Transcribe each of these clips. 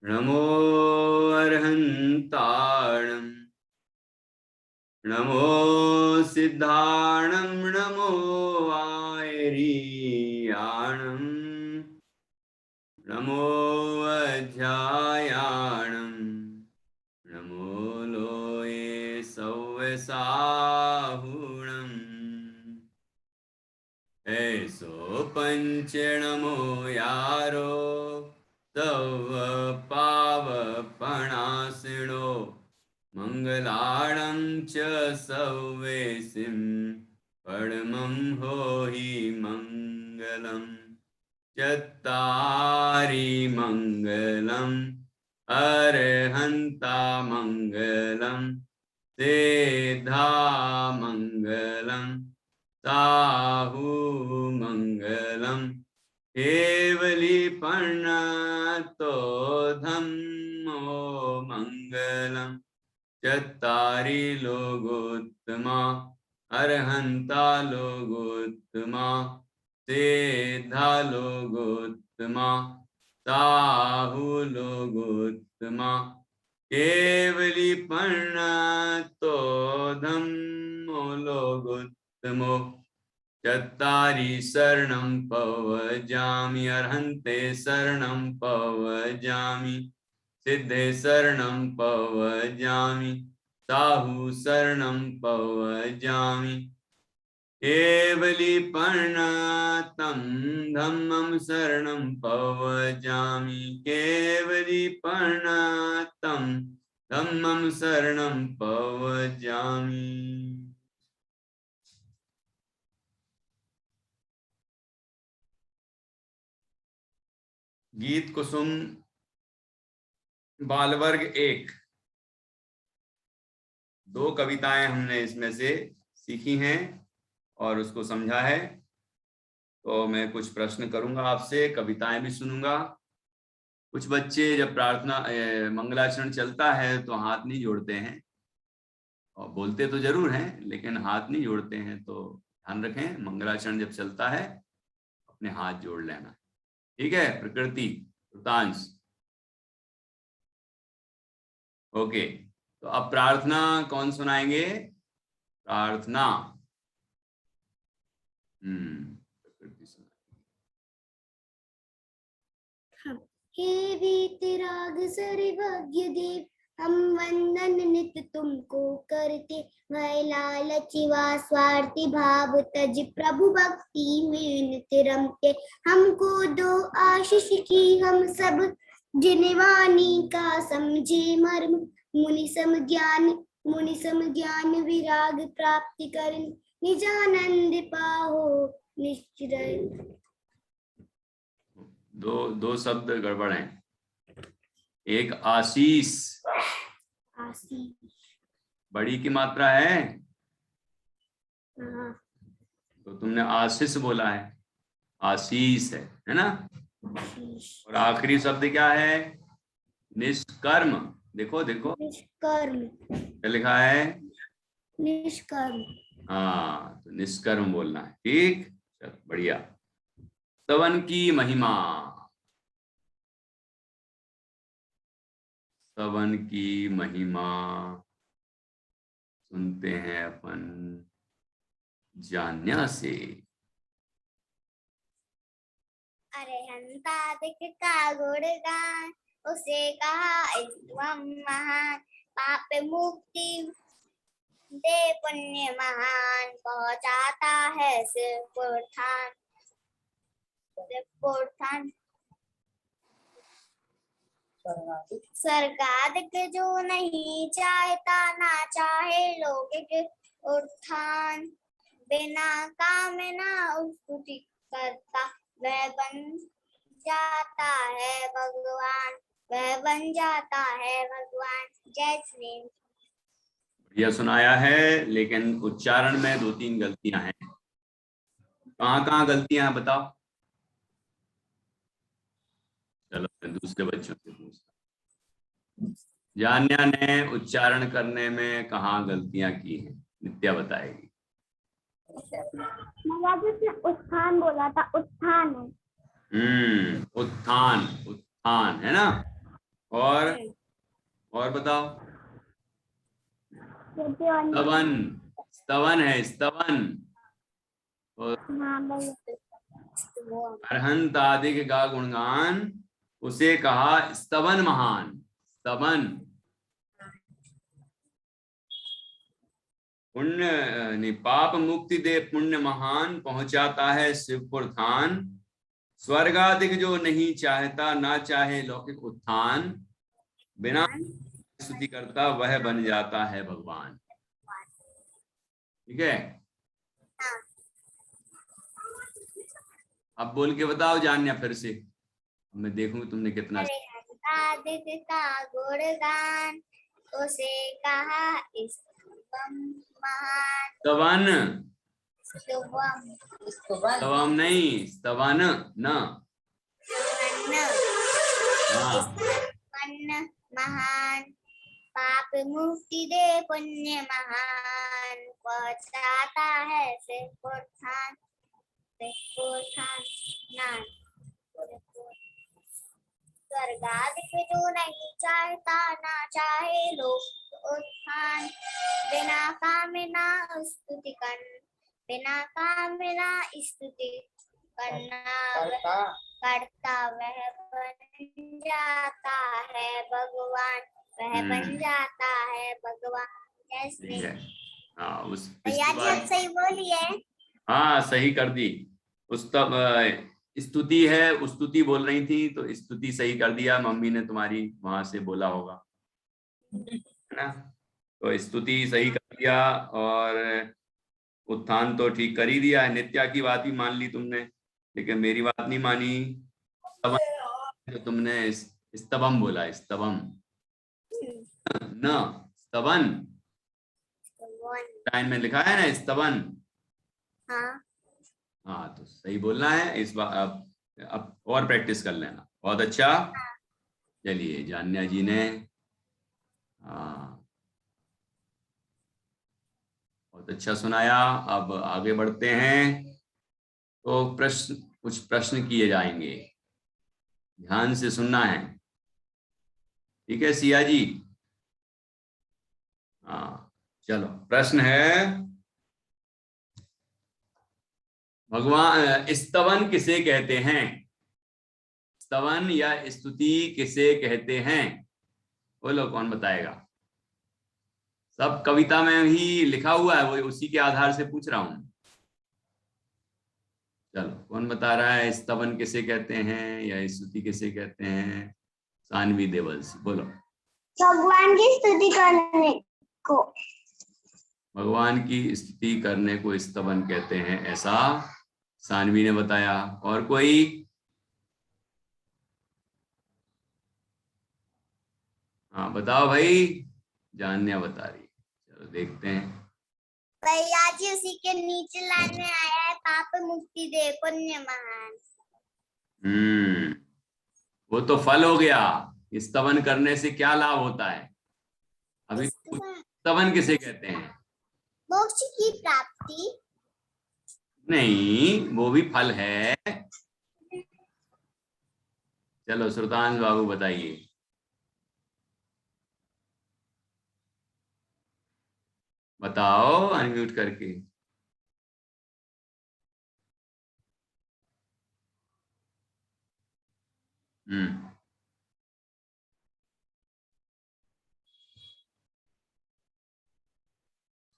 नमो अर्हन्ताणं नमो सिद्धाणं नमो आयरीयाणं नमो अध्यायाणं नमो लोये सव्यसाहुणम् ऐसो पंच नमो यारो तव पावपणासिनो मंगलाणं च सव्येसिं परमं होहि मंगलम् चत्तारि मंगलम् अर्हन्ता मंगलम् सिद्धा मंगलम् साहु मंगलम् केवलीपन्नतो धम्मो मंगलम् चत्तारि लोकोत्तमा अर्हन्ता लोकोत्तमा सिद्धा लोकोत्तमा साहु लोकोत्तमा केवलीपन्नतो धम्मो लोकोत्तमो चत्तारि शरणं पवजामि अर्हन्ते शरणं पवजामि सिद्धे शरणं पवजामि साहु शरणं पवजामि केवलीपन्नतं धम्मं शरणं पवजामि केवलीपन्नतं धम्मं शरणं पवजामि। गीत कुसुम बाल वर्ग 1 2 कविताएं हमने इसमें से सीखी हैं और उसको समझा है। तो मैं कुछ प्रश्न करूंगा आपसे, कविताएं भी सुनूंगा। कुछ बच्चे जब प्रार्थना मंगलाचरण चलता है तो हाथ नहीं जोड़ते हैं, और बोलते तो जरूर हैं लेकिन हाथ नहीं जोड़ते हैं। तो ध्यान रखें, मंगलाचरण जब चलता है अपने हाथ जोड़ लेना, ठीक है। प्रकृति, कृतांश, ओके। तो अब प्रार्थना कौन सुनाएंगे? प्रार्थना प्रकृति सुनाएंगे। हे वीतराग सर्वज्ञ देव, हम वंदन नित तुमको करते, भय लालच व स्वार्थी भाव तज प्रभु भक्ति में नित रमते। हमको दो आशीष की हम सब जिनवाणी का समझे मर्म, मुनि सम ज्ञान विराग प्राप्ति कर निजानंद पाहो निश्चय। दो शब्द गड़बड़ हैं। एक आशीष, आशीष बड़ी की मात्रा है तो तुमने आशीष बोला है, आशीष है ना। और आखिरी शब्द क्या है? निष्कर्म। देखो देखो निष्कर्म, क्या लिखा है? निष्कर्म। हाँ, तो निष्कर्म बोलना है, ठीक। चल बढ़िया। स्तवन की महिमा, स्तवन की महिमा सुनते हैं अपन जान्या से। अरहंतादिक का गुणगान, उसे कहा स्तवम महान, पाप मुक्ति दे पुण्य महान, पहुंचाता है सिरपुरथान। स्वर्गाधिक जो नहीं चाहता, ना चाहे लौकिक उत्थान, बिना कामना स्तुति करता, वह बन जाता है भगवान, वह बन जाता है भगवान। जय श्री। बढ़िया सुनाया है, लेकिन उच्चारण में 2-3 गलतियां हैं। कहाँ गलतियां हैं बताओ? चलो मैं दूसरे बच्चों से पूछता। जान्या ने उच्चारण करने में कहाँ गलतियां की हैं? नित्या बताएगी। उत्थान बोला था, उत्थान है। उत्थान, उत्थान है ना। और बताओ। स्तवन, स्तवन है, स्तवन। और अरहंत आदि का गुणगान उसे कहा स्तवन महान। स्तवन पुण्य पाप मुक्ति दे पुण्य महान, पहुंचाता है शिवपुर थान। स्वर्गादिक जो नहीं चाहता, ना चाहे लौकिक उत्थान, बिना स्तुति करता वह बन जाता है भगवान। ठीक है, अब बोल के बताओ जान्या फिर से, मैं देखूंगी तुमने कितना। आदित्य का गुणगान उसे कहा स्तवन महान। स्तवन, स्तवन स्तवम नहीं, स्तवन न। स्तवन महान, पाप मुक्ति दे पुण्य महान, पहुंचाता है शिवपुर थान। स्वर्गादिक जो नहीं चाहता, ना चाहे लोक उत्थान, बिना कामना स्तुति करना, बिना कामना स्तुति करता वह बन जाता है भगवान। वह बन जाता है भगवान। कैसे? हाँ, उस भैया जी आप सही बोलिए। हाँ सही कर दी। उस तब स्तुति है, स्तुति बोल रही थी तो स्तुति सही कर दिया, मम्मी ने तुम्हारी वहां से बोला होगा, है ना। तो स्तुति सही कर दिया और उत्थान तो ठीक कर ही दिया है। नित्या की बात ही मान ली तुमने, लेकिन मेरी बात नहीं मानी। तो तुमने स्तवम बोला, स्तवम न, स्तवन टाइम में लिखा है ना स्तवन। हाँ तो सही बोलना है इस बार। अब और प्रैक्टिस कर लेना। बहुत अच्छा। चलिए जान्या जी ने बहुत अच्छा सुनाया। अब आगे बढ़ते हैं तो कुछ प्रश्न किए जाएंगे, ध्यान से सुनना है। ठीक है सिया जी? हाँ चलो, प्रश्न है भगवान स्तवन किसे कहते हैं? स्तवन या स्तुति किसे कहते हैं? बोलो कौन बताएगा? सब कविता में ही लिखा हुआ है, वो उसी के आधार से पूछ रहा हूं। चलो कौन बता रहा है स्तवन किसे कहते हैं या स्तुति किसे कहते हैं? सानवी देवल्स बोलो। भगवान की स्तुति करने को। भगवान की स्तुति करने को स्तवन कहते हैं, ऐसा सानवी ने बताया। और कोई? हाँ बताओ भाई। जान्या बता रही। चलो देखते हैं। भैया जी उसी के नीचे लाइन में आया है, पाप मुक्ति दे पुण्य महान। वो तो फल हो गया। स्तवन करने से क्या लाभ होता है? अभी स्तवन किसे कहते हैं? मोक्ष की प्राप्ति। नहीं, वो भी फल है। चलो सुल्तान बाबू बताइए। बताओ अनम्यूट करके।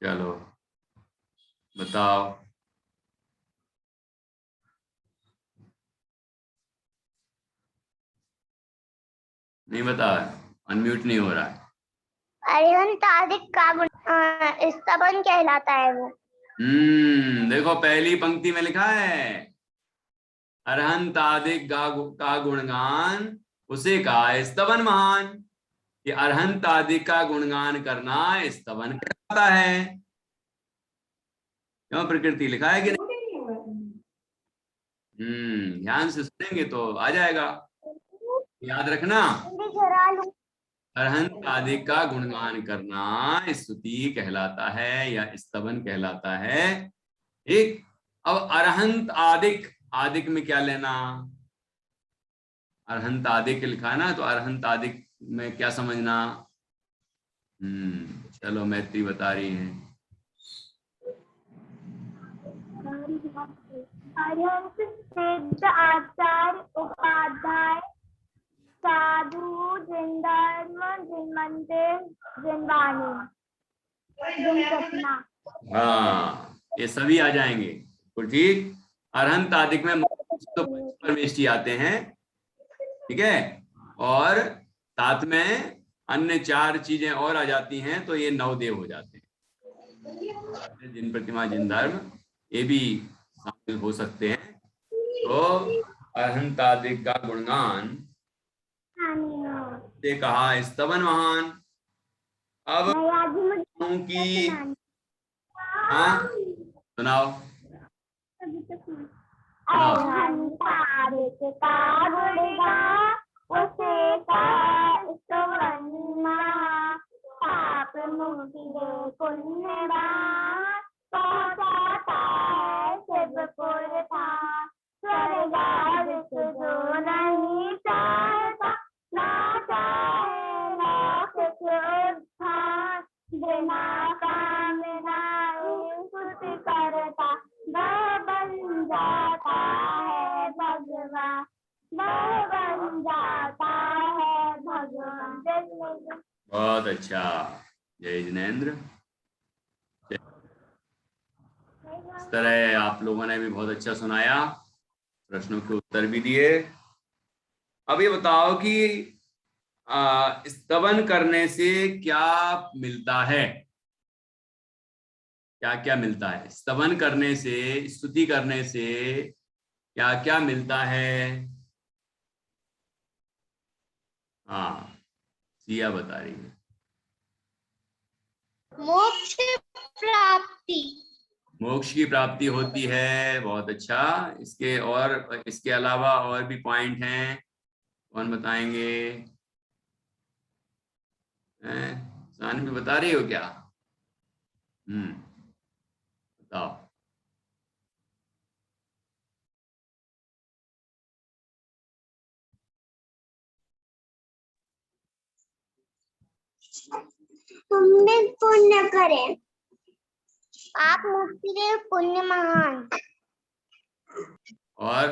चलो बताओ। नहीं बता, अनम्यूट नहीं हो रहा है। अरहंत आदि का स्तवन कहलाता है वो। देखो पहली पंक्ति में लिखा है अरहंत आदि का गुणगान उसे कहा स्तवन महान। कि अरहंत आदि का गुणगान करना स्तवन कहलाता है। क्यों प्रकृति लिखा है कि नहीं? ध्यान से सुनेंगे तो आ जाएगा, याद रखना। अरहंत आदि का गुणगान करना स्तुति कहलाता है या स्तवन कहलाता है। एक अब अरहंत आदिक, आदिक में क्या लेना? अर्हंतादिक लिखा है ना, तो अर्हंतादिक में क्या समझना? चलो मैत्री बता रही हैं। अर्हंत सिद्ध आचार्य उपाध्याय साधु जिन धर्म जिन मंदिर जिन वाणी जिन सपना। हाँ, ये सभी आ जाएंगे तो ठीक। अर्हंत आदिक में तो परमेष्टि आते हैं, ठीक है, और साथ में अन्य 4 चीजें और आ जाती हैं, तो ये 9 देव हो जाते हैं। जिन प्रतिमा जिन धर्म ये भी शामिल हो सकते हैं। तो अर्हंत आदिक का गुणगान से कहा स्तवन महान। अब की हाँ सुनाओ। बहुत अच्छा, जय जिनेंद्र। इस तरह आप लोगों ने भी बहुत अच्छा सुनाया, प्रश्नों के उत्तर भी दिए। अब ये बताओ कि स्तवन करने से क्या मिलता है? क्या क्या मिलता है स्तवन करने से, स्तुति करने से क्या क्या मिलता है? हाँ, सिया बता रही है। मोक्ष प्राप्ति। मोक्ष की प्राप्ति होती है, बहुत अच्छा। इसके अलावा और भी पॉइंट हैं, कौन बताएंगे? सानी भी बता रही हो क्या? बताओ। तुमने पुण्य करे, आप मुक्ति दे, पुण्य महान। और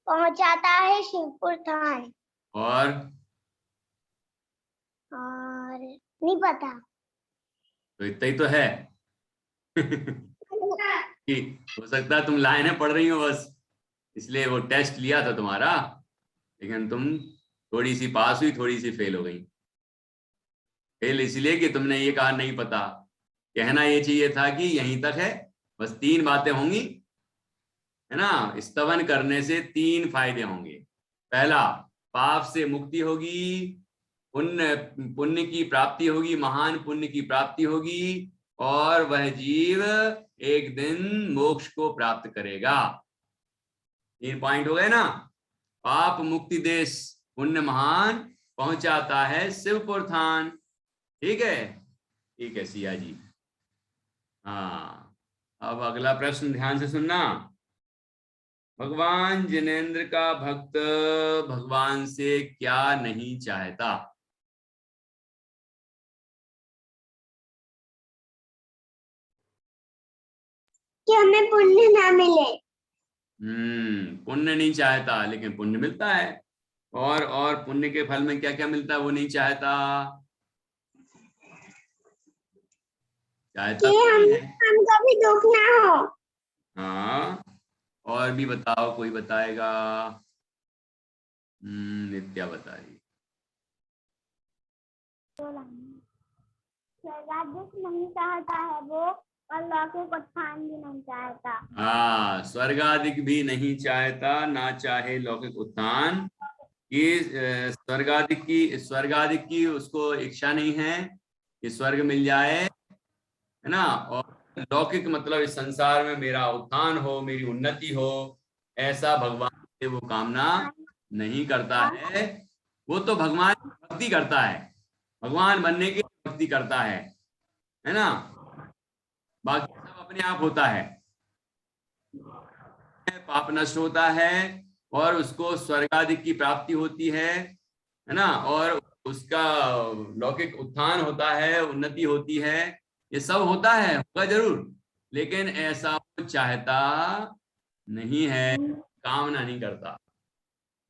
पहुंचाता है शिवपुर थान। और नहीं पता। तो इतना ही तो है। कि हो सकता है तुम लाइनें पढ़ रही हो बस, इसलिए वो टेस्ट लिया था तुम्हारा, लेकिन तुम थोड़ी सी पास हुई, थोड़ी सी फेल हो गई। फेल इसलिए कि तुमने ये कहा नहीं पता। कहना ये चाहिए था कि यहीं तक है, बस 3 बातें होंगी, है ना। स्तवन करने से 3 फायदे होंगे। पहला, पाप से मुक्ति होगी, पुण्य की प्राप्ति होगी, महान पुण्य की प्राप्ति होगी, और वह जीव एक दिन मोक्ष को प्राप्त करेगा। 3 पॉइंट हो गए ना। पाप मुक्ति देश, पुण्य महान, पहुंचाता है शिवपुर थान। ठीक है, ठीक है सिया जी। हाँ, अब अगला प्रश्न ध्यान से सुनना। भगवान जिनेंद्र का भक्त भगवान से क्या नहीं चाहता? कि हमें पुण्य ना मिले। पुण्य नहीं चाहता, लेकिन पुण्य मिलता है। और पुण्य के फल में क्या क्या मिलता है वो नहीं चाहता? चाहता कि हमको भी दुख ना हो। हाँ, और भी बताओ, कोई बताएगा? नित्या बता रही। नहीं चाहता है वो, और लौकिक उत्थान भी नहीं चाहता। हाँ, स्वर्गादिक भी नहीं चाहता, ना चाहे लौकिक उत्थान। कि स्वर्गादिक की उसको इच्छा नहीं है कि स्वर्ग मिल जाए, है ना। और लौकिक मतलब इस संसार में मेरा उत्थान हो, मेरी उन्नति हो, ऐसा भगवान से वो कामना नहीं करता है। वो तो भगवान की भक्ति करता है, भगवान बनने की भक्ति करता है ना। बाकी सब अपने आप होता है। पाप नष्ट होता है और उसको स्वर्ग आदि की प्राप्ति होती है ना, और उसका लौकिक उत्थान होता है, उन्नति होती है, ये सब होता है, होगा जरूर, लेकिन ऐसा वो चाहता नहीं है, कामना नहीं करता।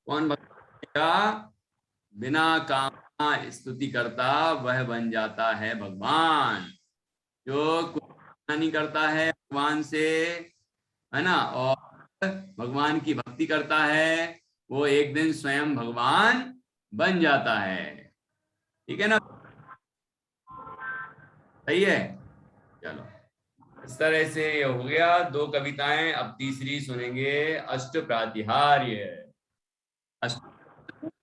कौन भगवान का बिना कामना स्तुति करता वह बन जाता है भगवान। जो कुछ कामना नहीं करता है भगवान से, है ना, और भगवान की भक्ति करता है, वो एक दिन स्वयं भगवान बन जाता है। ठीक है ना, सही है। चलो, इस तरह से ये हो गया 2 कविताएं। अब तीसरी सुनेंगे, अष्ट प्रातिहार्य। अष्ट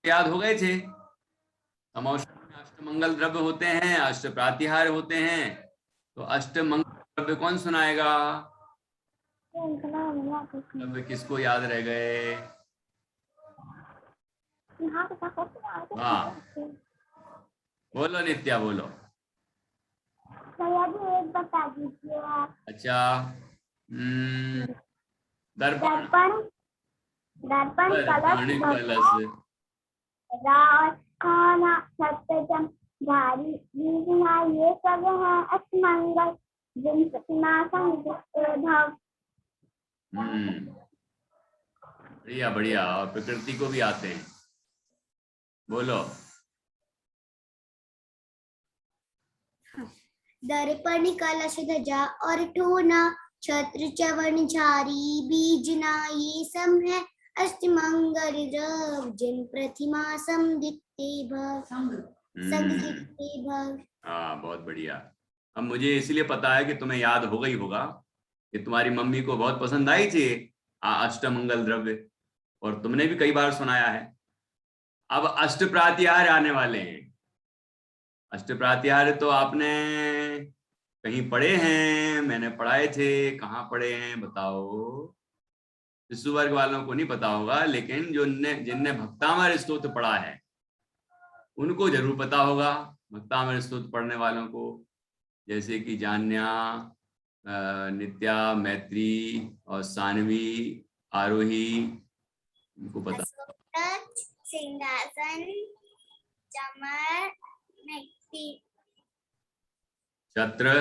याद हो गए थे, समौषध में अष्ट मंगल द्रव्य होते हैं, अष्ट प्रातिहार्य होते हैं। तो अष्ट मंगल द्रव्य कौन सुनाएगा? द्रव्य किसको याद रह गए? हाँ, बोलो नित्या, बोलो। एक बता दीजिए आप। अच्छा, दर्पण, दर्पण, दर्पण, दर्पण कलश, राज, खाना, सत्यजम, झाड़ी, बीजना, ये सब है अष्टमंगल जिन प्रतिमा भव। बढ़िया बढ़िया, और प्रकृति को भी आते हैं, बोलो। दर्पण, कलश, ध्वजा और ठोना, छत्र, चवन, झारी, बीजना, ये सब है अष्टमंगल द्रव्य जिन प्रतिमा संदिग्ते भव। हाँ, बहुत बढ़िया। अब मुझे इसलिए पता है कि तुम्हें याद हो गई होगा कि तुम्हारी मम्मी को बहुत पसंद आई थी अष्टमंगल द्रव्य, और तुमने भी कई बार सुनाया है। अब अष्ट प्रातिहार्य आने वाले हैं। अष्ट प्रातिहार्य तो आपने कहीं पढ़े हैं? मैंने पढ़ाए थे, कहाँ पढ़े हैं बताओ? शिशु वर्ग वालों को नहीं पता होगा, लेकिन जो जिनने भक्तामर स्तोत्र पढ़ा है उनको जरूर पता होगा। भक्तामर स्तोत्र पढ़ने वालों को, जैसे कि जान्या, नित्या, मैत्री और सानवी, आरोही, उनको पता। सिंहासन, चमर, छत्र,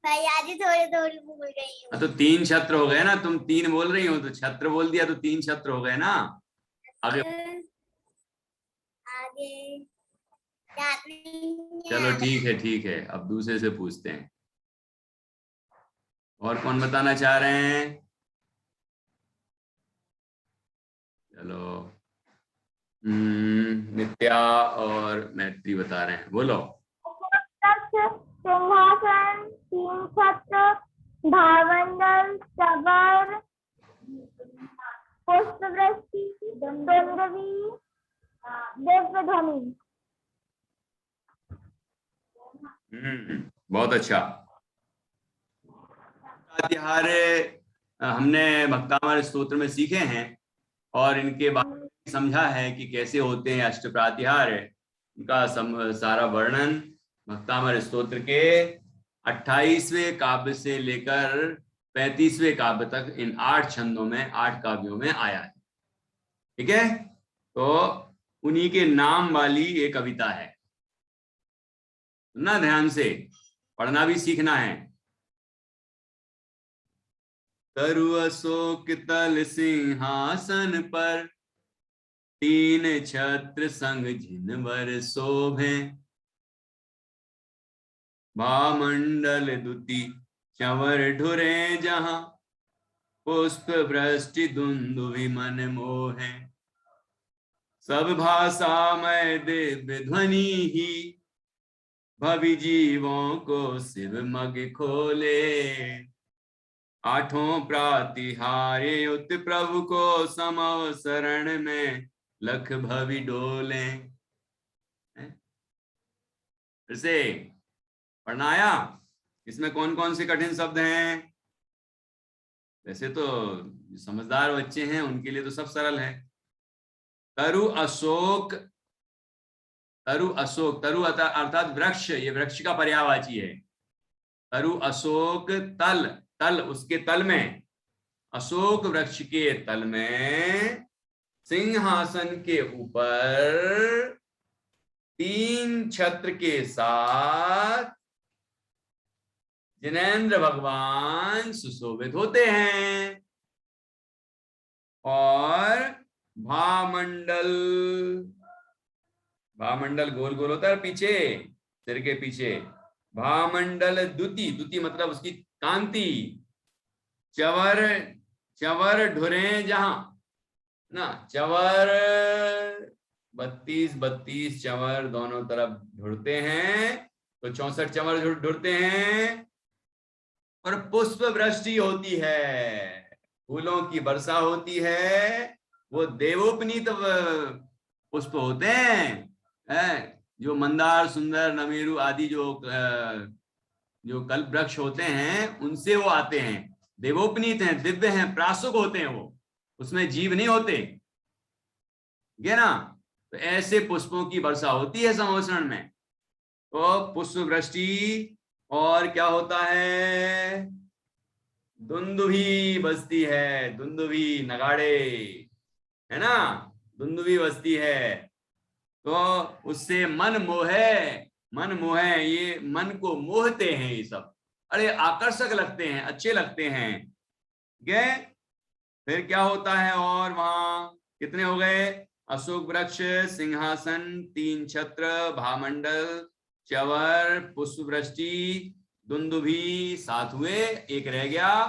भैयाजी थोड़ी थोड़ी भूल गई हूँ। तो 3 छत्र हो गए ना, तुम 3 बोल रही हो तो छत्र बोल दिया तो 3 छत्र हो गए ना। आगे आगे चलो, ठीक है, अब दूसरे से पूछते हैं। और कौन बताना चाह रहे हैं? चलो, नित्या और मैत्री बता रहे हैं, बोलो। सिंहासन, 3 छत्र, भावंडल, सबर, पुष्पवृष्टि, दुंदुभी, दिव्यध्वनि। बहुत अच्छा। प्रातिहार्य हमने भक्तामर स्तोत्र में सीखे हैं और इनके बारे में समझा है कि कैसे होते हैं अष्ट प्रातिहार्य। इनका सारा वर्णन भक्तामर स्तोत्र के 28वें काव्य से लेकर 35वें काव्य तक इन 8 छंदों में, 8 काव्यों में आया है। ठीक है, तो उन्हीं के नाम वाली ये कविता है। सुनना ध्यान से, पढ़ना भी सीखना है। तरु अशोक तल सिंहासन पर, 3 छत्र संग जिनवर शोभे, भामंडल दुति चंवर ढुरे जहां, पुष्प वृष्टि दुंदुभि मन मोहे, सब भाषा में दिव्य ध्वनि ही, भवि जीवों को शिव मग खोले, 8 प्रातिहार्य उत प्रभु को समव शरण में, लख भवि डोले। फिर से पढ़ना आया? इसमें कौन कौन से कठिन शब्द हैं? वैसे तो समझदार बच्चे हैं उनके लिए तो सब सरल है। तरु अशोक, तरु अशोक, तरु अर्थात वृक्ष, ये वृक्ष का पर्यायवाची है। तरु अशोक तल, तल उसके तल में, अशोक वृक्ष के तल में सिंहासन के ऊपर 3 छत्र के साथ जिनेंद्र भगवान सुशोभित होते हैं। और भामंडल, भामंडल गोल गोल होता है पीछे, सिर के पीछे। भामंडल द्युति, द्युति मतलब उसकी कांति। चवर, चवर ढुरे जहां ना, चवर 32 चवर दोनों तरफ ढुरते हैं, तो 64 चवर ढुरते हैं। और पुष्प वृष्टि होती है, फूलों की वर्षा होती है। वो देवोपनीत पुष्प होते हैं, जो मंदार, सुंदर, नमेरु आदि जो कल्प वृक्ष होते हैं उनसे वो आते हैं, देवोपनीत हैं, दिव्य हैं, प्रासुक होते हैं, वो उसमें जीव नहीं होते, ठीक है ना। तो ऐसे पुष्पों की वर्षा होती है समोषण में। तो पुष्प वृष्टि, और क्या होता है, दुंदुभी बजती है, दुंदुभी नगाड़े, है ना, दुंदुभी बजती है। तो उससे मन मोहे, मन मोहे, ये मन को मोहते हैं ये सब, अरे आकर्षक लगते हैं, अच्छे लगते हैं, ठीक है। फिर क्या होता है, और वहां कितने हो गए, अशोक वृक्ष, सिंहासन, 3 छत्र, भामंडल, चवर, पुष्प वृष्टि, दुंदुभी, 7 हुए, एक रह गया।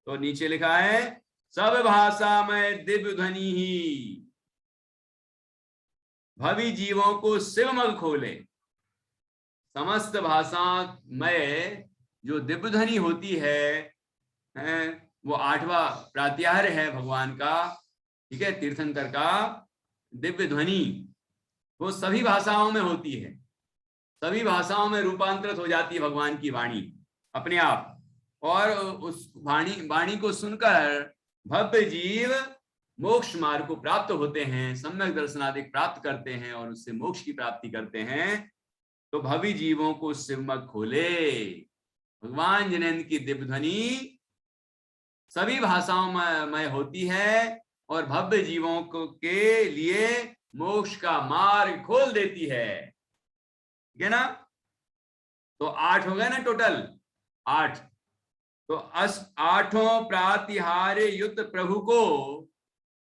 तो नीचे लिखा है सब भाषा में दिव्य ध्वनि ही भवि जीवों को शिवमग खोले। समस्त भाषा में जो दिव्य ध्वनि होती है, वो 8वां प्रात्याहार्य है भगवान का, ठीक है, तीर्थंकर का दिव्य ध्वनि, वो सभी भाषाओं में होती है, सभी भाषाओं में रूपांतरित हो जाती है भगवान की वाणी अपने आप। और उस वाणी को सुनकर भव्य जीव मोक्ष मार्ग को प्राप्त होते हैं, सम्यक दर्शनादि प्राप्त करते हैं और उससे मोक्ष की प्राप्ति करते हैं। तो भवि जीवों को शिवमग खोले, भगवान जिनेंद्र की दिव्य ध्वनि सभी भाषाओं में होती है और भव्य जीवों के लिए मोक्ष का मार्ग खोल देती है, ठीक है ना। तो 8 हो गए ना टोटल, 8। तो 8 प्रातिहार्य युक्त प्रभु को,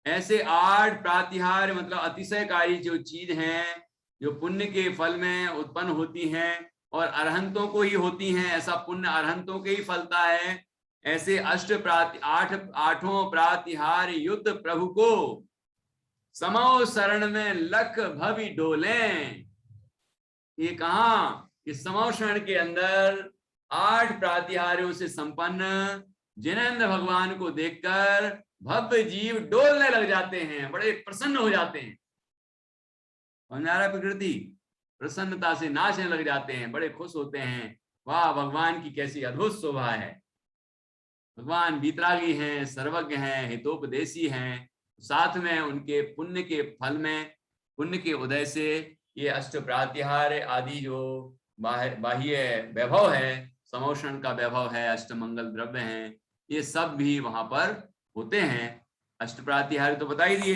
ऐसे 8 प्रातिहार्य मतलब अतिशयकारी जो चीज हैं, जो पुण्य के फल में उत्पन्न होती हैं और अरहंतों को ही होती हैं, ऐसा पुण्य अरहंतों के ही फलता है। ऐसे 8 प्रातिहार्य युक्त प्रभु को समो शरण में लख भवि डोलें। ये कहा कि समो शरण के अंदर 8 प्रातिहार्यों से संपन्न जिनेंद्र भगवान को देखकर भव्य जीव डोलने लग जाते हैं, बड़े प्रसन्न हो जाते हैं। प्रकृति प्रसन्नता से नाचने लग जाते हैं, बड़े खुश होते हैं, वाह भगवान की कैसी अद्भुत शोभा है। भगवान वीतरागी हैं, सर्वज्ञ हैं, हितोपदेशी हैं, साथ में उनके पुण्य के फल में, पुण्य के उदय से ये 8 प्रातिहार्य आदि जो बाह्य वैभव है, समोषण का वैभव है, अष्टमंगल द्रव्य हैं, ये सब भी वहां पर होते हैं। 8 प्रातिहार्य तो बता ही दिए,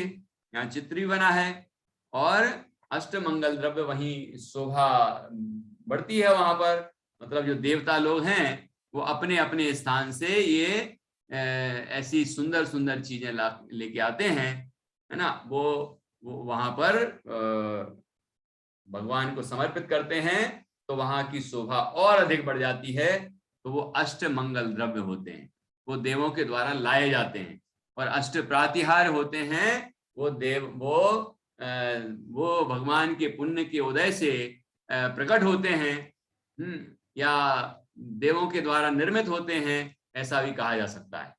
यहाँ चित्र भी बना है, और अष्टमंगल द्रव्य वहीं शोभा बढ़ती है वहां पर। मतलब जो देवता लोग हैं वो अपने अपने स्थान से ये ऐसी सुंदर सुंदर चीजें लेके आते हैं, है ना, वो वहां पर भगवान को समर्पित करते हैं, तो वहां की शोभा और अधिक बढ़ जाती है। तो वो अष्टमंगल द्रव्य होते हैं, वो देवों के द्वारा लाए जाते हैं। और 8 प्रातिहार्य होते हैं, वो भगवान के पुण्य के उदय से प्रकट होते हैं, या देवों के द्वारा निर्मित होते हैं, ऐसा भी कहा जा सकता है।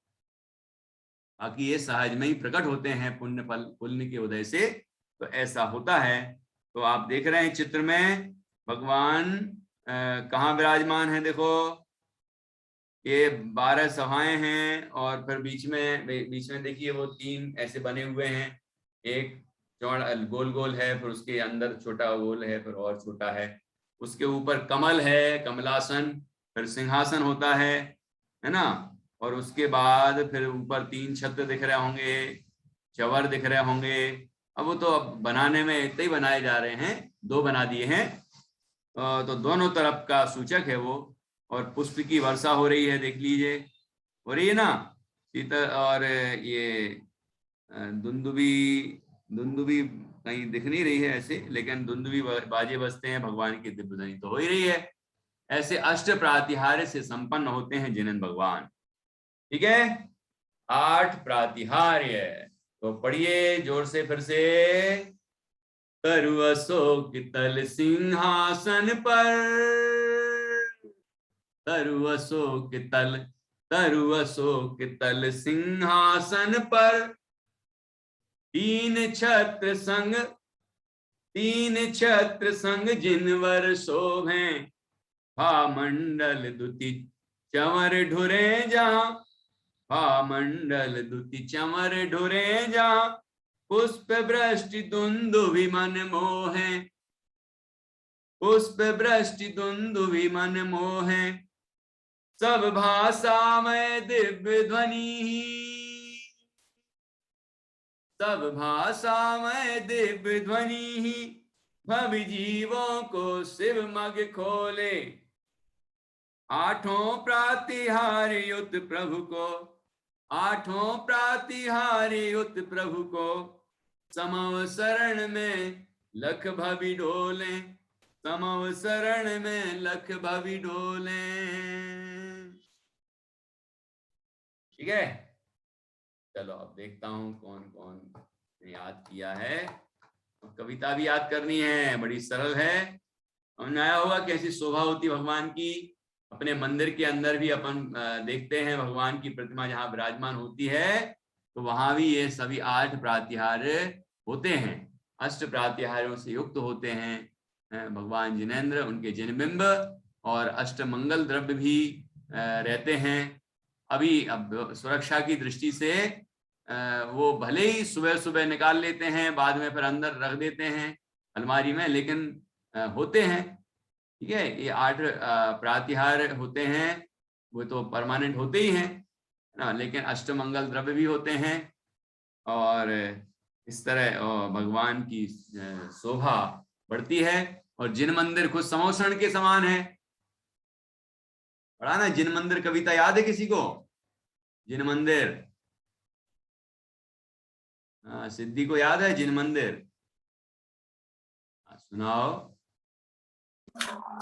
बाकी ये सहज में ही प्रकट होते हैं पुण्य फल, पुण्य के उदय से, तो ऐसा होता है। तो आप देख रहे हैं चित्र में भगवान कहाँ विराजमान है, देखो ये 12 सभाएं हैं, और फिर बीच में देखिए वो 3 ऐसे बने हुए हैं, एक चौड़ा गोल गोल है, फिर उसके अंदर छोटा गोल है, फिर और छोटा है, उसके ऊपर कमल है, कमलासन, फिर सिंहासन होता है ना, और उसके बाद फिर ऊपर 3 छत्र दिख रहे होंगे, चवर दिख रहे होंगे। अब वो तो अब बनाने में इतने ही बनाए जा रहे हैं, 2 बना दिए हैं, तो दोनों तरफ का सूचक है वो। और पुष्प की वर्षा हो रही है, देख लीजिए, हो रही है ना शीतल। और ये दुंदुबी कहीं दिख नहीं रही है ऐसे, लेकिन दुंदुबी बाजे बजते हैं, भगवान की दिव्य ध्वनि तो हो ही रही है। ऐसे अष्ट प्रातिहार्य से संपन्न होते हैं जिनेंद्र भगवान। ठीक है, 8 प्रातिहार्य। तो पढ़िए जोर से फिर से। तरु अशोक तल सिंहासन पर, तरु अशोक तल, तरु अशोक तल सिंहासन पर, 3 छत्र संग, 3 छत्र संग जिनवर शोभे, हा मंडल दुति चंवर ढुरे जहां, हा मंडल दुति चंवर ढुरे जहां, पुष्प वृष्टि दुंदुभि मन मोहे, पुष्प वृष्टि दुंदुभि मन मोहे, सब भाषा में दिव्य ध्वनि, सब भाषा में दिव्य ध्वनि, भव जीवों को शिव मग खोले, 8 प्रातिहार्युत प्रभु को, 8 प्रातिहार्युत प्रभु को, समव शरण में लख भवि डोले, समव शरण में लख भवि डोले। ठीक है, चलो अब देखता हूं कौन कौन ने याद किया है। कविता भी याद करनी है, बड़ी सरल है, समझ आया होगा कैसी शोभा होती भगवान की। अपने मंदिर के अंदर भी अपन देखते हैं भगवान की प्रतिमा जहां विराजमान होती है, तो वहां भी ये सभी 8 प्रातिहार्य होते हैं, अष्ट प्रातिहार्यों से युक्त होते हैं भगवान जिनेंद्र, उनके जिनबिंब और अष्टमंगल द्रव्य भी रहते हैं। अभी अब सुरक्षा की दृष्टि से वो भले ही सुबह सुबह निकाल लेते हैं, बाद में फिर अंदर रख देते हैं अलमारी में, लेकिन होते हैं। ठीक है, ये 8 प्रातिहार्य होते हैं, वो तो परमानेंट होते ही हैं ना, लेकिन अष्टमंगल द्रव्य भी होते हैं। और इस तरह भगवान की शोभा बढ़ती है। और जिन मंदिर खुद समोषण के समान है, पढ़ा ना जिन मंदिर, कविता याद है किसी को? जिन मंदिर, सिद्धि को याद है जिन मंदिर? सुनाओ।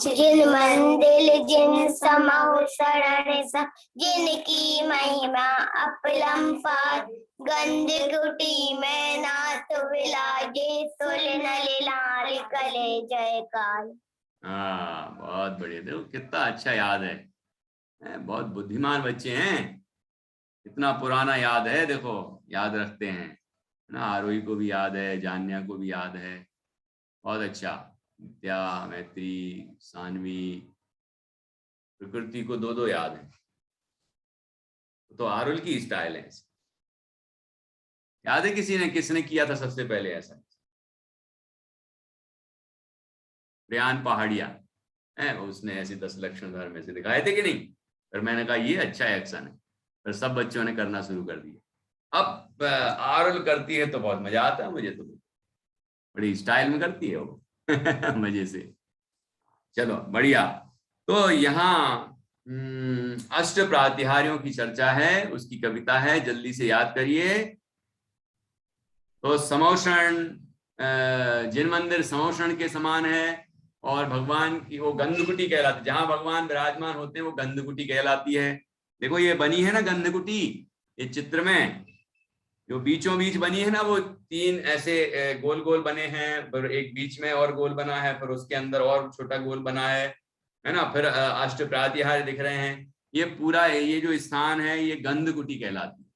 जिन मंदिर जिन समहु शरण स, जिनकी महिमा अपरंपार, गंध कुटी में नाथ विराजे, तुल नल लाल करे जयकार। हाँ, बहुत बढ़िया, देखो कितना अच्छा याद है, बहुत बुद्धिमान बच्चे हैं, इतना पुराना याद है, देखो याद रखते हैं ना। आरोही को भी याद है, जान्या को भी याद है, बहुत अच्छा। विद्या, मैत्री, सानवी, प्रकृति को 2-2 याद है, तो आरुल की स्टाइल है। याद है किसी ने, किसने किया था सबसे पहले ऐसा? प्रयान पहाड़िया है, उसने ऐसे 10 लक्षण धर्म में से दिखाए थे कि नहीं? फिर मैंने कहा ये अच्छा एक्शन है, फिर सब बच्चों ने करना शुरू कर दिया। अब आरुल करती है तो बहुत मजा आता है मुझे, तो बड़ी स्टाइल में करती है वो मजे से। चलो बढ़िया। तो यहाँ अष्ट प्रातिहार्यों की चर्चा है, उसकी कविता है, जल्दी से याद करिए। तो समोषण, जिन मंदिर समोषण के समान है, और भगवान की वो गंधकुटी कहलाती है, जहां भगवान विराजमान होते हैं वो गंधकुटी कहलाती है। देखो ये बनी है ना गंधकुटी, ये चित्र में जो बीचों बीच बनी है ना, वो 3 ऐसे गोल गोल बने हैं, फिर एक बीच में और गोल बना है, फिर उसके अंदर और छोटा गोल बना है ना, फिर अष्ट प्रातिहार्य दिख रहे हैं। ये पूरा ये जो स्थान है ये गंधकुटी कहलाती है,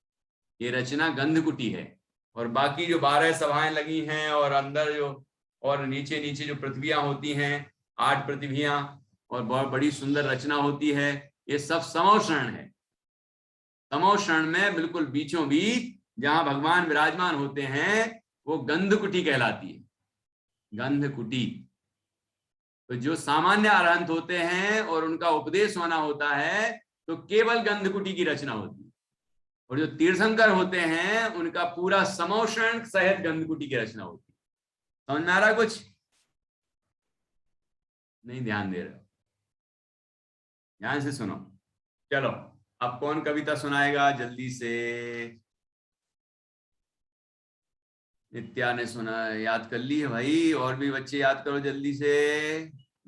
ये रचना गंधकुटी है। और बाकी जो 12 सभाएं लगी हैं, और अंदर जो और नीचे नीचे जो पृथ्वियां होती हैं, 8 पृथ्वियां, और बहुत बड़ी सुंदर रचना होती है, ये सब समोषण है। समोषण में बिल्कुल बीचों बीच जहां भगवान विराजमान होते हैं वो गंधकुटी कहलाती है, गंधकुटी। तो जो सामान्य अरहंत होते हैं और उनका उपदेश होना होता है तो केवल गंधकुटी की रचना होती है, और जो तीर्थंकर होते हैं उनका पूरा समोषण सहित गंधकुटी की रचना होती है। समझ में आ रहा है कुछ? नहीं ध्यान दे रहे? ध्यान से सुनो। चलो अब कौन कविता सुनाएगा जल्दी से? नित्या ने सुना, याद कर ली है भाई, और भी बच्चे याद करो जल्दी से।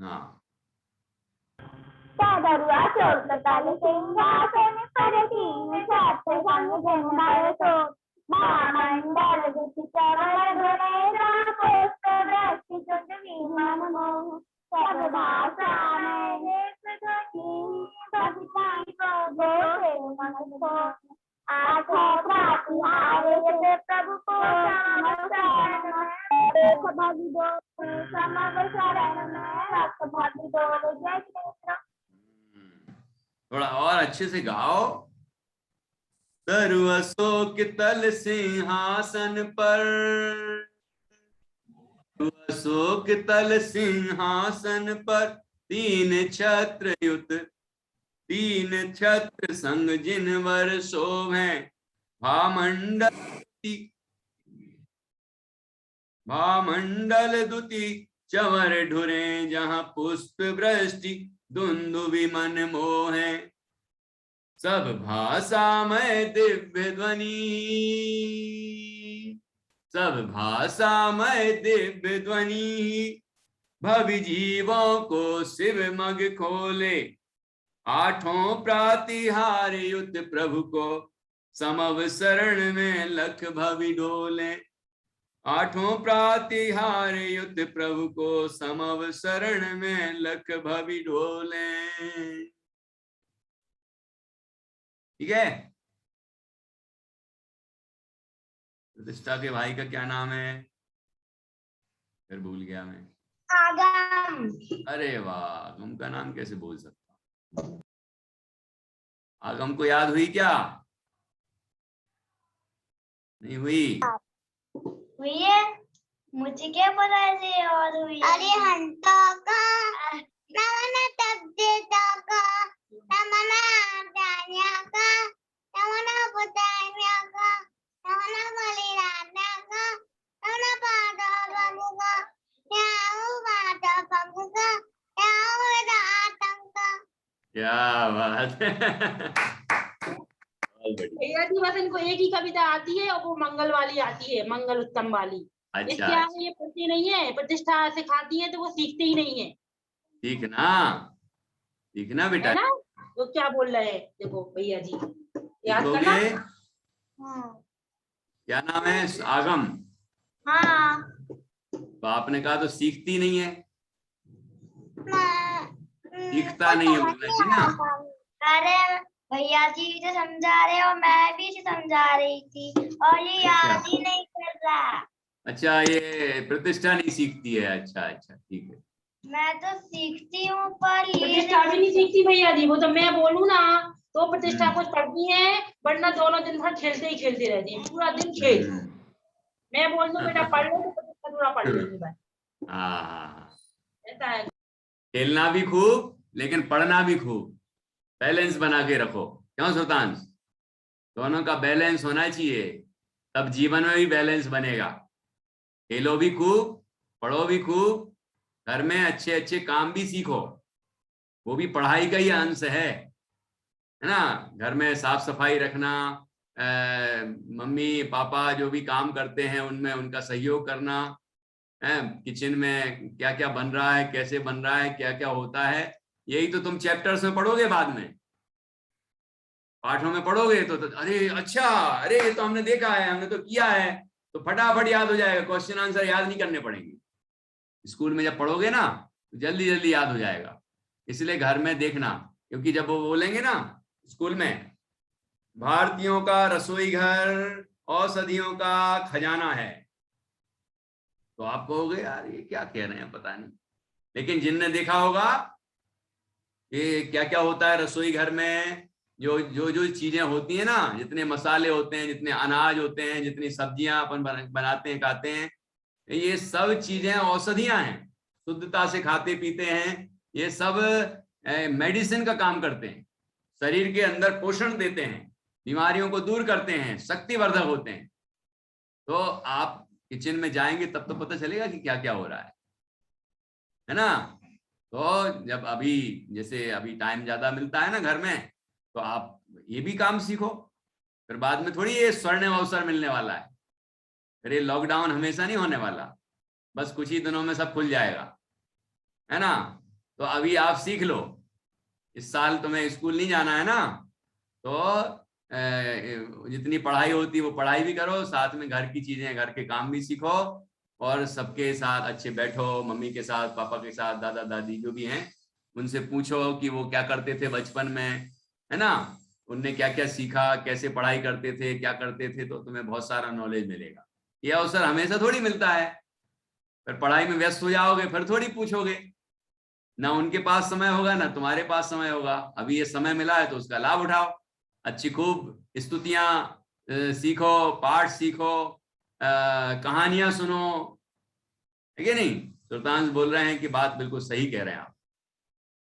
हाँ। प्रभु को थोड़ा और अच्छे से गाओ। तरु अशोक तल सिंहासन पर, अशोक तल सिंहासन पर तीन छत्र युत, तीन छत्र संग जिनवर शोभे भामंडल, भामंडल दुति चवर ढुरे जहां पुष्प वृष्टि दुंदुभि मन मोहे, सब भाषा में दिव्य ध्वनि, सब भाषा में दिव्य ध्वनि, भवि जीवों को शिव मग खोले, आठों प्रातिहार युत प्रभु को समव शरण में लख भवि डोले, आठों प्रातिहार युत प्रभु को समव शरण में लख भवि डोले। ठीक है। प्रतिष्ठा के भाई का क्या नाम है? फिर भूल गया मैं। आगम। अरे वाह, आगम का नाम कैसे भूल सकता? आगम को याद हुई क्या? नहीं हुई? हुई है, मुझे क्या पता ऐसे याद हुई। अरे हंता का नमना तब्देता का नमना दान्या का नमना पुतान्या का नमना बलिदान्या का नमना पादा बमुगा याऊ पादा बमुगा याऊ वेदांतंका। क्या बात है। भैया जी बस इनको एक ही कविता आती है और वो मंगल वाली आती है, मंगल उत्तम वाली। अच्छा, इसके आगे ये पढ़ती नहीं है, प्रतिष्ठा सिखाती है तो वो सीखते ही नहीं है। ठीक ना, ठीक ना बेटा? है ना? तो क्या बोल रहे हैं देखो भैया जी, याद करना। क्या नाम है? आगम। हाँ। तो आपने कहा तो सीखती नहीं है, सीखता नहीं है बोलना चाहिए ना। अरे भैया जी जो समझा रहे हो, मैं भी समझा रही थी और ये याद ही नहीं कर रहा। अच्छा, ये प्रतिष्ठा नहीं सीखती है। अच्छा अच्छा, ठीक है। मैं तो सीखती हूँ पर ये प्रतिष्ठा भी नहीं सीखती भैया जी। वो तो मैं बोलूँ ना तो प्रतिष्ठा कुछ पढ़ती है, वरना दोनों दिन भर खेलते ही खेलते रहती है, पूरा दिन खेल। मैं बोल दूं बेटा पढ़ लो तो प्रतिष्ठा थोड़ा पढ़ लेगी बस। हाँ, ऐसा है। खेलना भी खूब लेकिन पढ़ना भी खूब, बैलेंस बना के रखो। क्यों सुल्तान? दोनों का बैलेंस होना चाहिए, तब जीवन में भी बैलेंस बनेगा। खेलो भी खूब, पढ़ो भी खूब, घर में अच्छे अच्छे काम भी सीखो, वो भी पढ़ाई का ही अंश है ना। घर में साफ सफाई रखना, मम्मी पापा जो भी काम करते हैं उनमें उनका सहयोग करना, किचन में क्या क्या बन रहा है, कैसे बन रहा है, क्या क्या होता है, यही तो तुम चैप्टर्स में पढ़ोगे, बाद में पाठों में पढ़ोगे तो अरे अच्छा, अरे ये तो हमने देखा है, हमने तो किया है, तो फटाफट याद हो जाएगा। क्वेश्चन आंसर याद नहीं करने पड़ेंगे। स्कूल में जब पढ़ोगे ना तो जल्दी जल्दी याद हो जाएगा। इसलिए घर में देखना, क्योंकि जब वो बोलेंगे ना स्कूल में, भारतीयों का रसोई घर औषधियों का खजाना है, तो आप कहोगे यार ये क्या कह रहे हैं पता नहीं। लेकिन जिनने देखा होगा ये क्या क्या होता है रसोई घर में, जो जो जो चीजें होती हैं ना, जितने मसाले होते हैं, जितने अनाज होते हैं, जितनी सब्जियां अपन बनाते हैं खाते हैं, ये सब चीजें औषधियां हैं, शुद्धता से खाते पीते हैं, ये सब मेडिसिन का काम करते हैं, शरीर के अंदर पोषण देते हैं, बीमारियों को दूर करते हैं, शक्तिवर्धक होते हैं। तो आप किचन में जाएंगे तब तो पता चलेगा कि क्या क्या हो रहा है ना। तो जब अभी जैसे अभी टाइम ज्यादा मिलता है ना घर में, तो आप ये भी काम सीखो, फिर बाद में थोड़ी ये स्वर्णिम अवसर मिलने वाला है, फिर ये लॉकडाउन हमेशा नहीं होने वाला, बस कुछ ही दिनों में सब खुल जाएगा, है ना। तो अभी आप सीख लो, इस साल तुम्हें स्कूल नहीं जाना है ना, तो जितनी पढ़ाई होती है वो पढ़ाई भी करो, साथ में घर की चीजें, घर के काम भी सीखो, और सबके साथ अच्छे बैठो, मम्मी के साथ, पापा के साथ, दादा दादी जो भी हैं उनसे पूछो कि वो क्या करते थे बचपन में, है ना, उनने क्या क्या सीखा, कैसे पढ़ाई करते थे, क्या करते थे, तो तुम्हें बहुत सारा नॉलेज मिलेगा। ये अवसर हमेशा थोड़ी मिलता है, फिर पढ़ाई में व्यस्त हो जाओगे फिर थोड़ी पूछोगे, ना उनके पास समय होगा ना तुम्हारे पास समय होगा। अभी ये समय मिला है तो उसका लाभ उठाओ, अच्छी खूब स्तुतियां सीखो, पाठ सीखो, कहानियां सुनो, है कि नहीं। सुल्तान बोल रहे हैं कि बात बिल्कुल सही कह रहे हैं आप,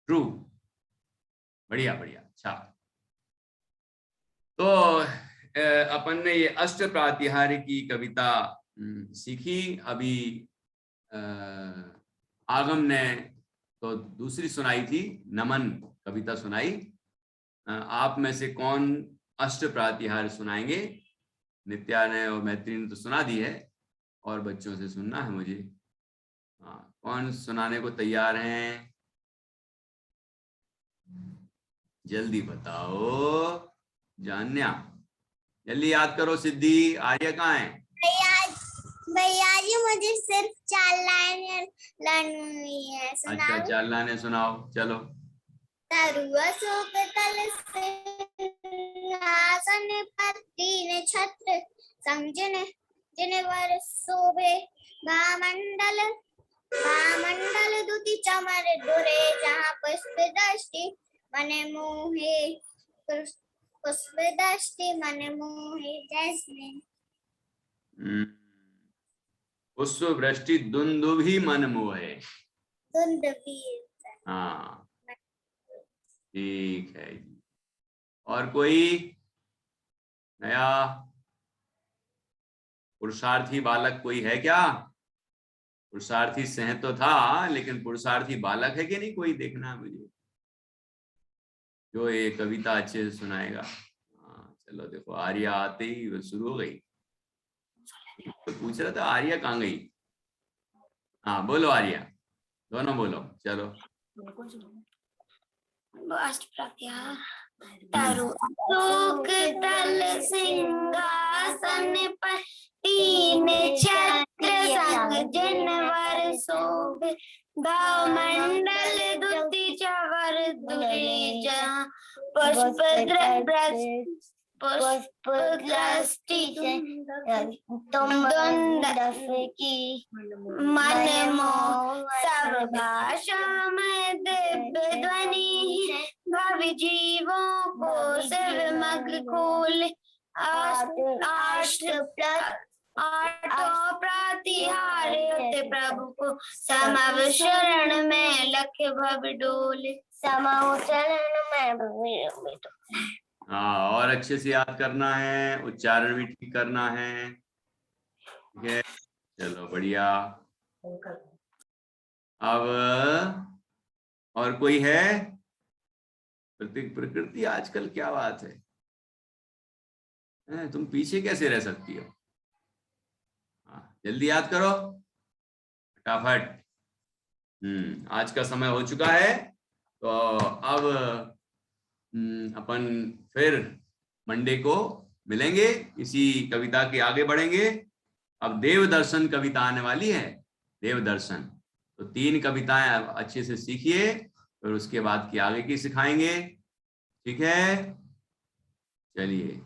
ट्रू, बढ़िया बढ़िया, अच्छा। तो अपन ने ये अष्ट प्रातिहार्य की कविता सीखी। अभी आगम ने तो दूसरी सुनाई थी, नमन कविता सुनाई। आप में से कौन अष्ट प्रातिहार्य सुनाएंगे? नित्या ने और मैत्री ने तो सुना दी है, और बच्चों से सुनना है मुझे। हाँ, कौन सुनाने को तैयार हैं? जल्दी बताओ, जान्या जल्दी याद करो। सिद्धि, आर्या कहाँ है? भैया जी मुझे सिर्फ 4 लाइन लर्न है। अच्छा, 4 लाइनें सुनाओ, चलो। तरुआ सूप तल सिंहासन पर तीन छत्र संजन जिन वर शोभे भामंडल दुति चमर दुरे जहाँ पुष्प दृष्टि मने मोहे, पुष्प दृष्टि मने मोहे जैस्मिन। पुष्प वृष्टि दुंदुभि मन मोहे। दुंदुभि, हाँ ठीक है जी। और कोई नया पुरुषार्थी बालक कोई है क्या? पुरुषार्थी सह तो था, लेकिन पुरुषार्थी बालक है कि नहीं कोई? देखना है मुझे जो ये कविता अच्छे से सुनाएगा। हाँ चलो, देखो आर्या आते ही वो शुरू हो गई। तो पूछ रहा था आर्या कहाँ गई? हाँ बोलो आर्या, दोनों बोलो, चलो। तरुक तल सिंहासन पर तीन छत्र संग जिनवर शोभे भामंडल दुति चवर दुरे जहाँ पुष्प दृष्टि तुम की मन मोह सब भाषा में दिव्य ध्वनि भवि जीवों को सिर मग खोल आठों प्रातिहार्य प्रभु को समव शरण में लख भव डोले। समव शरण में भव। हाँ, और अच्छे से याद करना है, उच्चारण भी ठीक करना है, ठीक है। चलो बढ़िया। अब और कोई है? प्रकृति आजकल क्या बात है, तुम पीछे कैसे रह सकती हो? हाँ, जल्दी याद करो फटाफट। आज का समय हो चुका है, तो अब अपन फिर मंडे को मिलेंगे, इसी कविता के आगे बढ़ेंगे। अब देव दर्शन कविता आने वाली है, देव दर्शन। तो 3 कविताएं अच्छे से सीखिए, फिर उसके बाद की आगे की सिखाएंगे, ठीक है। चलिए।